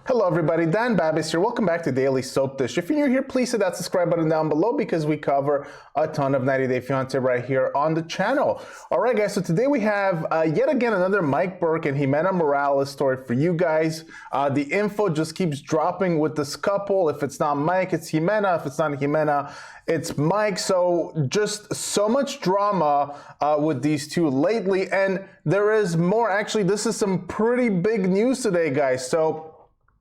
Hello everybody, Dan Babis here. Welcome back to Daily Soap Dish. If you're new here, please hit that subscribe button down below because we cover a ton of 90 Day Fiancé right here on the channel. All right guys, so today we have yet again another Mike Burke and Ximena Morales story for you guys. The info just keeps dropping with this couple. If it's not Mike, it's Ximena. If it's not Ximena, it's Mike. So just so much drama with these two lately, and there is more. Actually, this is some pretty big news today, guys. So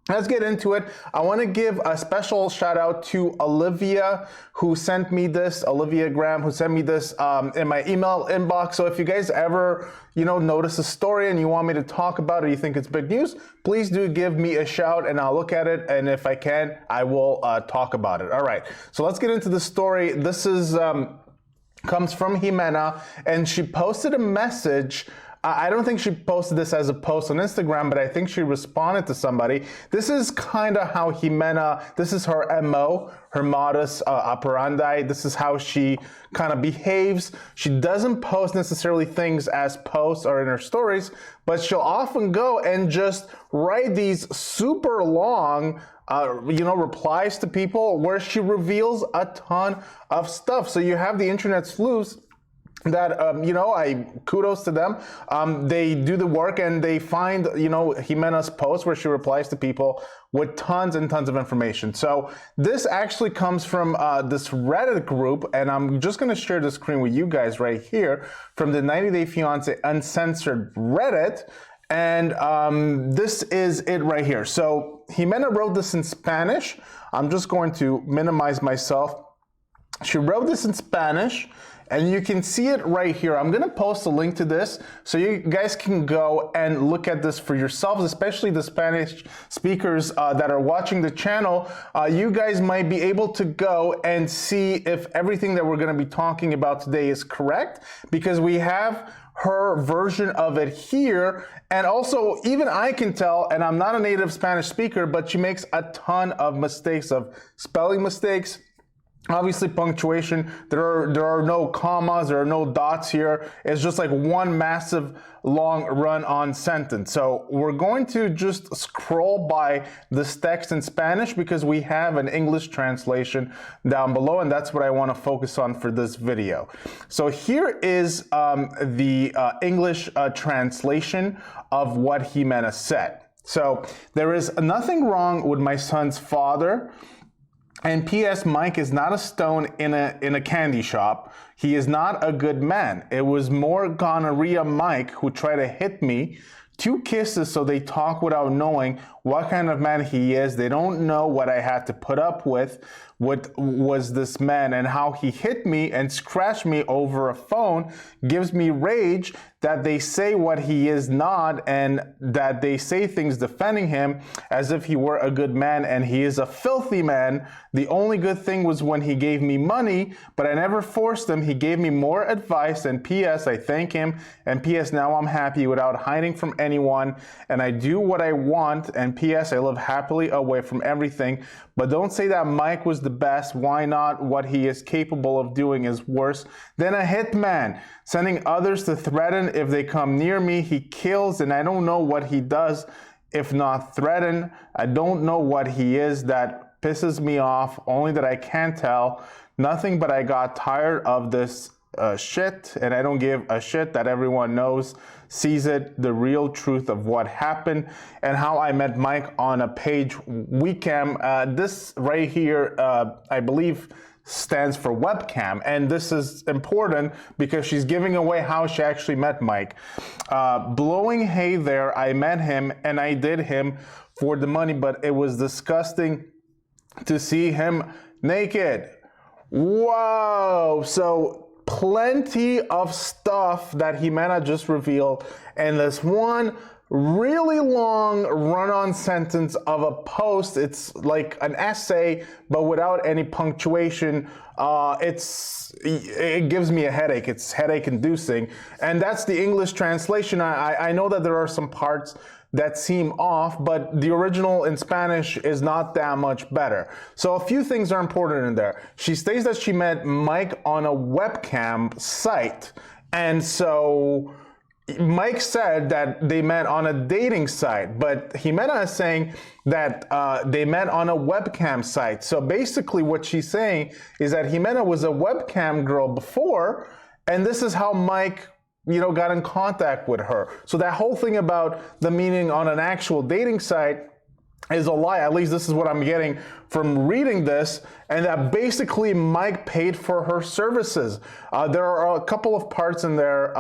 let's get into it. I want to give a special shout out to Olivia who sent me this, Olivia Graham, who sent me this in my email inbox. So if you guys ever, notice a story and you want me to talk about it, you think it's big news, please do give me a shout and I'll look at it. And if I can, I will talk about it. All right, so let's get into the story. This is comes from Ximena, and she posted a message. I don't think she posted this as a post on Instagram, but I think she responded to somebody. This is kind of how Ximena, this is her MO, her modus operandi. This is how she kind of behaves. She doesn't post necessarily things as posts or in her stories, but she'll often go and just write these super long replies to people where she reveals a ton of stuff. So you have the internet sleuths that, I kudos to them. They do the work and they find, Ximena's post where she replies to people with tons and tons of information. So this actually comes from this Reddit group, and I'm just gonna share the screen with you guys right here from the 90 Day Fiancé Uncensored Reddit. And this is it right here. So Ximena wrote this in Spanish. I'm just going to minimize myself. She wrote this in Spanish, and you can see it right here. I'm gonna post a link to this so you guys can go and look at this for yourselves, especially the Spanish speakers that are watching the channel. You guys might be able to go and see if everything that we're gonna be talking about today is correct, because we have her version of it here. And also, even I can tell, and I'm not a native Spanish speaker, but she makes a ton of mistakes, of spelling mistakes. Obviously, punctuation, there are no commas, there are no dots here. It's just like one massive long run-on sentence. So we're going to just scroll by this text in Spanish because we have an English translation down below, and that's what I want to focus on for this video. So here is the English translation of what Ximena said. So there is nothing wrong with my son's father. And P.S. Mike is not a stone in a candy shop. He is not a good man. It was more gonorrhea Mike who tried to hit me. 2 kisses so they talk without knowing what kind of man he is. They don't know what I had to put up with. What was this man, and how he hit me and scratched me over a phone gives me rage that they say what he is not, and that they say things defending him as if he were a good man, and he is a filthy man. The only good thing was when he gave me money, but I never forced him. He gave me more advice, and P.S. I thank him, and P.S. now I'm happy without hiding from anyone, and I do what I want, and P.S. I live happily away from everything. But don't say that Mike was the best. Why not? What he is capable of doing is worse than a hitman, sending others to threaten if they come near me. He kills, and I don't know what he does if not threaten. I don't know what he is that pisses me off, only that I can't tell. Nothing, but I got tired of this shit, and I don't give a shit that everyone knows, sees it, the real truth of what happened and how I met Mike on a page Webcam. This right here, I believe, stands for Webcam, and this is important because she's giving away how she actually met Mike. Blowing hay there, I met him and I did him for the money, but it was disgusting to see him naked. Whoa! So plenty of stuff that Ximena just revealed, and this one really long run-on sentence of a post. It's like an essay, but without any punctuation. It gives me a headache. It's headache-inducing, and that's the English translation. I know that there are some parts that seem off, but the original in Spanish is not that much better. So a few things are important in there. She states that she met Mike on a webcam site, and so Mike said that they met on a dating site, but Ximena is saying that they met on a webcam site. So basically what she's saying is that Ximena was a webcam girl before, and this is how Mike, got in contact with her. So that whole thing about the meeting on an actual dating site is a lie. At least this is what I'm getting from reading this, and that basically Mike paid for her services. There are a couple of parts in there.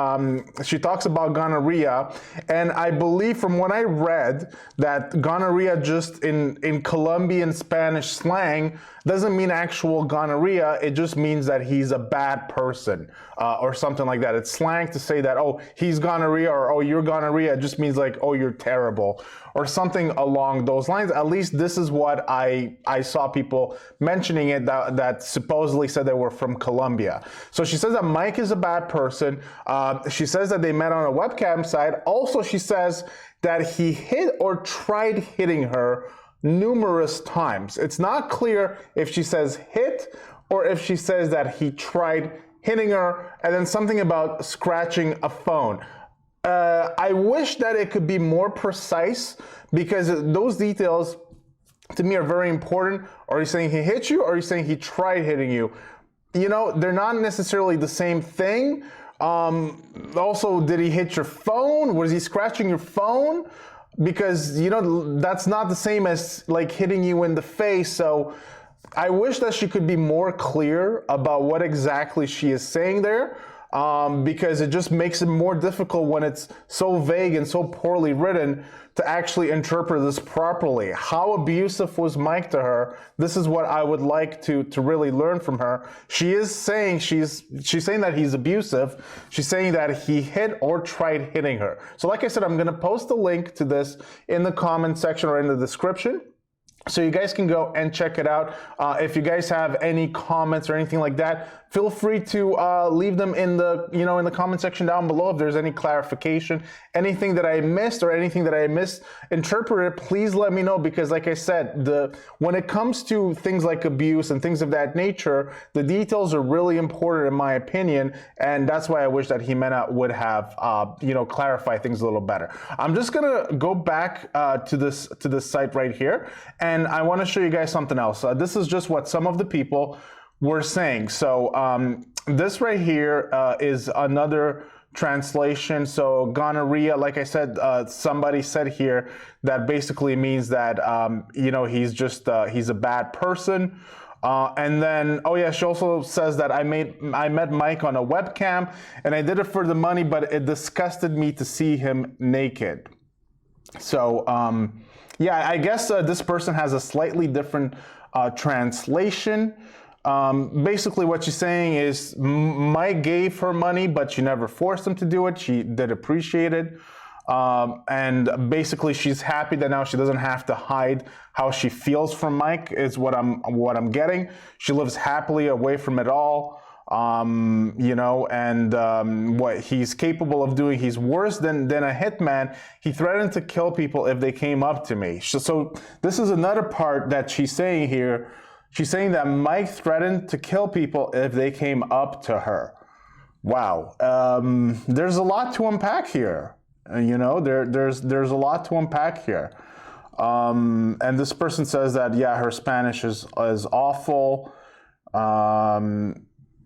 She talks about gonorrhea, and I believe from what I read that gonorrhea just in Colombian Spanish slang doesn't mean actual gonorrhea. It just means that he's a bad person or something like that. It's slang to say that, oh, he's gonorrhea, or oh, you're gonorrhea. It just means like, oh, you're terrible, or something along those lines. At least this is what I saw people mentioning it that supposedly said they were from Colombia. So she says that Mike is a bad person. She says that they met on a webcam site. Also, she says that he hit or tried hitting her numerous times. It's not clear if she says hit or if she says that he tried hitting her, and then something about scratching a phone. I wish that it could be more precise, because those details to me are very important. Are you saying he hit you, or are you saying he tried hitting you? They're not necessarily the same thing. Also, did he hit your phone? Was he scratching your phone? Because, that's not the same as like hitting you in the face. So I wish that she could be more clear about what exactly she is saying there. Because it just makes it more difficult when it's so vague and so poorly written to actually interpret this properly. How abusive was Mike to her? This is what I would like to really learn from her. She is saying, she's saying that he's abusive. She's saying that he hit or tried hitting her. So like I said, I'm gonna post a link to this in the comment section or in the description, so you guys can go and check it out. If you guys have any comments or anything like that, feel free to leave them in the in the comment section down below. If there's any clarification, anything that I missed or anything that I misinterpreted, please let me know, because like I said, when it comes to things like abuse and things of that nature, the details are really important in my opinion, and that's why I wish that Ximena would have clarify things a little better. I'm just gonna go back to this site right here, and I want to show you guys something else. This is just what some of the people were saying. So this right here is another translation. So gonorrhea, like I said, somebody said here that basically means that he's just he's a bad person. And then, oh yeah, she also says that I met Mike on a webcam, and I did it for the money, but it disgusted me to see him naked. So yeah, I guess this person has a slightly different translation. Basically what she's saying is Mike gave her money, but she never forced him to do it. She did appreciate it. And basically she's happy that now she doesn't have to hide how she feels from Mike, is what I'm getting. She lives happily away from it all. What he's capable of doing, he's worse than a hitman. He threatened to kill people if they came up to me. So this is another part that she's saying here. She's saying that Mike threatened to kill people if they came up to her. Wow. There's a lot to unpack here. There's a lot to unpack here. And this person says that, yeah, her Spanish is awful.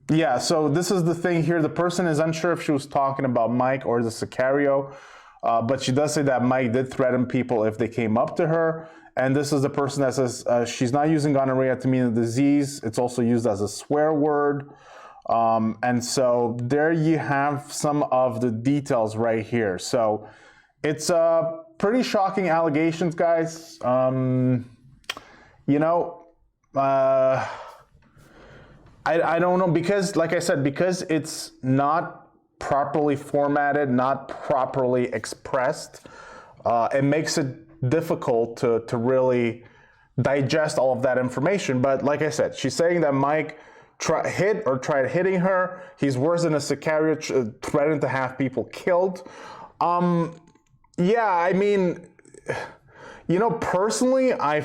Yeah, so this is the thing here. The person is unsure if she was talking about Mike or the Sicario, but she does say that Mike did threaten people if they came up to her. And this is the person that says she's not using gonorrhea to mean a disease. It's also used as a swear word. And so there you have some of the details right here. So it's pretty shocking allegations, guys. I don't know, because like I said, because it's not properly formatted, not properly expressed, it makes it difficult to really digest all of that information. But like I said, she's saying that Mike tried hitting her. He's worse than a Sicario, threatened to have people killed. Yeah, I mean, personally, I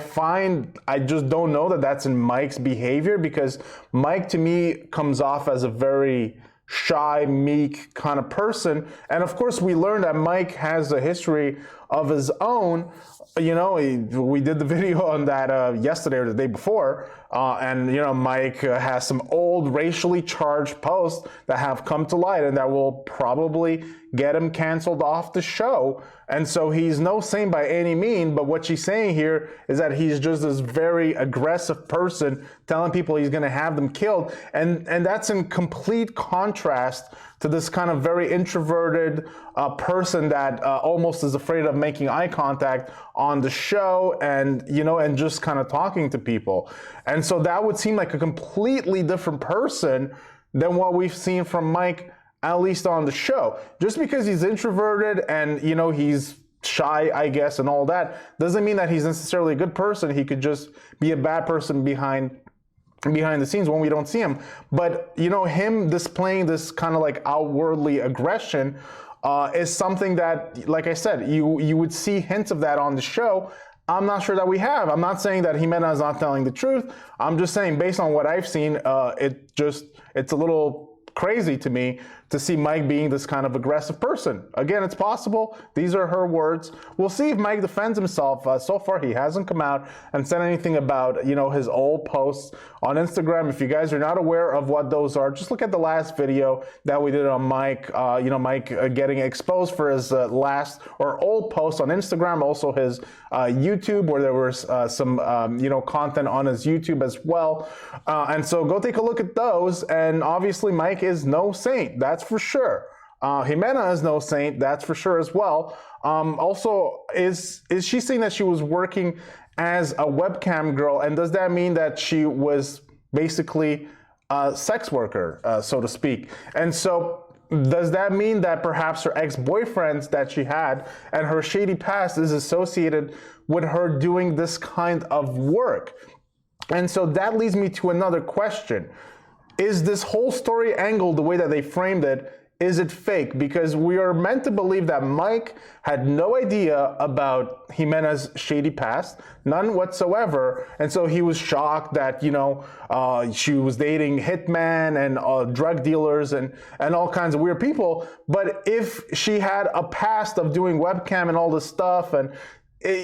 just don't know that that's in Mike's behavior, because Mike to me comes off as a very shy, meek kind of person. And of course, we learned that Mike has a history of his own. You know, we did the video on that yesterday or the day before, and you know, Mike has some old racially charged posts that have come to light and that will probably get him canceled off the show. And so he's no saint by any means, but what she's saying here is that he's just this very aggressive person telling people he's going to have them killed, and that's in complete contrast to this kind of very introverted person that almost is afraid of making eye contact on the show, and you know, and just kind of talking to people. And so that would seem like a completely different person than what we've seen from Mike, at least on the show. Just because he's introverted and, you know, he's shy, I guess, and all that, doesn't mean that he's necessarily a good person. He could just be a bad person behind the scenes when we don't see him. But, you know, him displaying this kind of like outwardly aggression is something that, like I said, you would see hints of that on the show. I'm not sure that we have. I'm not saying that Ximena is not telling the truth. I'm just saying, based on what I've seen, it's a little crazy to me to see Mike being this kind of aggressive person. Again, it's possible. These are her words. We'll see if Mike defends himself. So far, he hasn't come out and said anything about, you know, his old posts on Instagram. If you guys are not aware of what those are, just look at the last video that we did on Mike. You know, Mike getting exposed for his last or old post on Instagram, also his YouTube, where there was some, you know, content on his YouTube as well. And so go take a look at those. And obviously, Mike is no saint. That's for sure. Ximena is no saint. That's for sure as well. Also, is she saying that she was working as a webcam girl, and does that mean that she was basically a sex worker, so to speak? And so does that mean that perhaps her ex-boyfriends that she had and her shady past is associated with her doing this kind of work? And so that leads me to another question. Is this whole story angle, the way that they framed it, is it fake? Because we are meant to believe that Mike had no idea about Ximena's shady past, none whatsoever. And so he was shocked that, you know, she was dating hitmen and drug dealers and all kinds of weird people. But if she had a past of doing webcam and all this stuff, and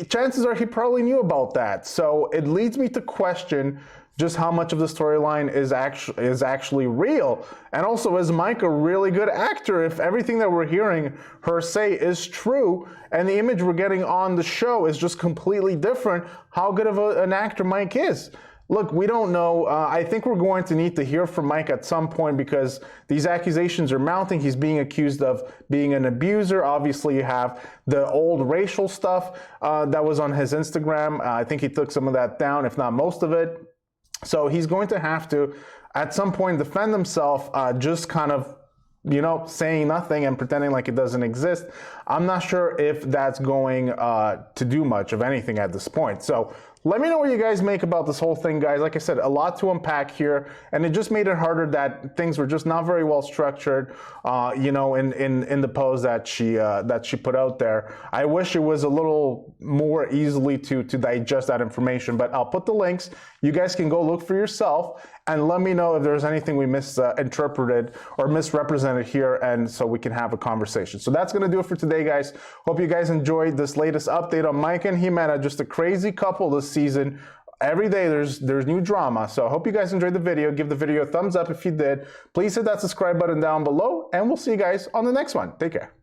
chances are he probably knew about that. So it leads me to question just how much of the storyline is actually real. And also, is Mike a really good actor? If everything that we're hearing her say is true, and the image we're getting on the show is just completely different, how good of an actor Mike is? Look, we don't know. I think we're going to need to hear from Mike at some point, because these accusations are mounting. He's being accused of being an abuser. Obviously, you have the old racial stuff that was on his Instagram. I think he took some of that down, if not most of it. So he's going to have to, at some point, defend himself, just kind of, you know, saying nothing and pretending like it doesn't exist. I'm not sure if that's going to do much of anything at this point. So let me know what you guys make about this whole thing, guys. Like I said, a lot to unpack here, and it just made it harder that things were just not very well structured, you know, in the post that she put out there. I wish it was a little more easily to digest that information, but I'll put the links. You guys can go look for yourself and let me know if there's anything we misinterpreted or misrepresented here, and so we can have a conversation. So that's gonna do it for today, guys. Hope you guys enjoyed this latest update on Mike and Ximena. Just a crazy couple this season. Every day there's new drama. So I hope you guys enjoyed the video. Give the video a thumbs up if you did. Please hit that subscribe button down below, and we'll see you guys on the next one. Take care.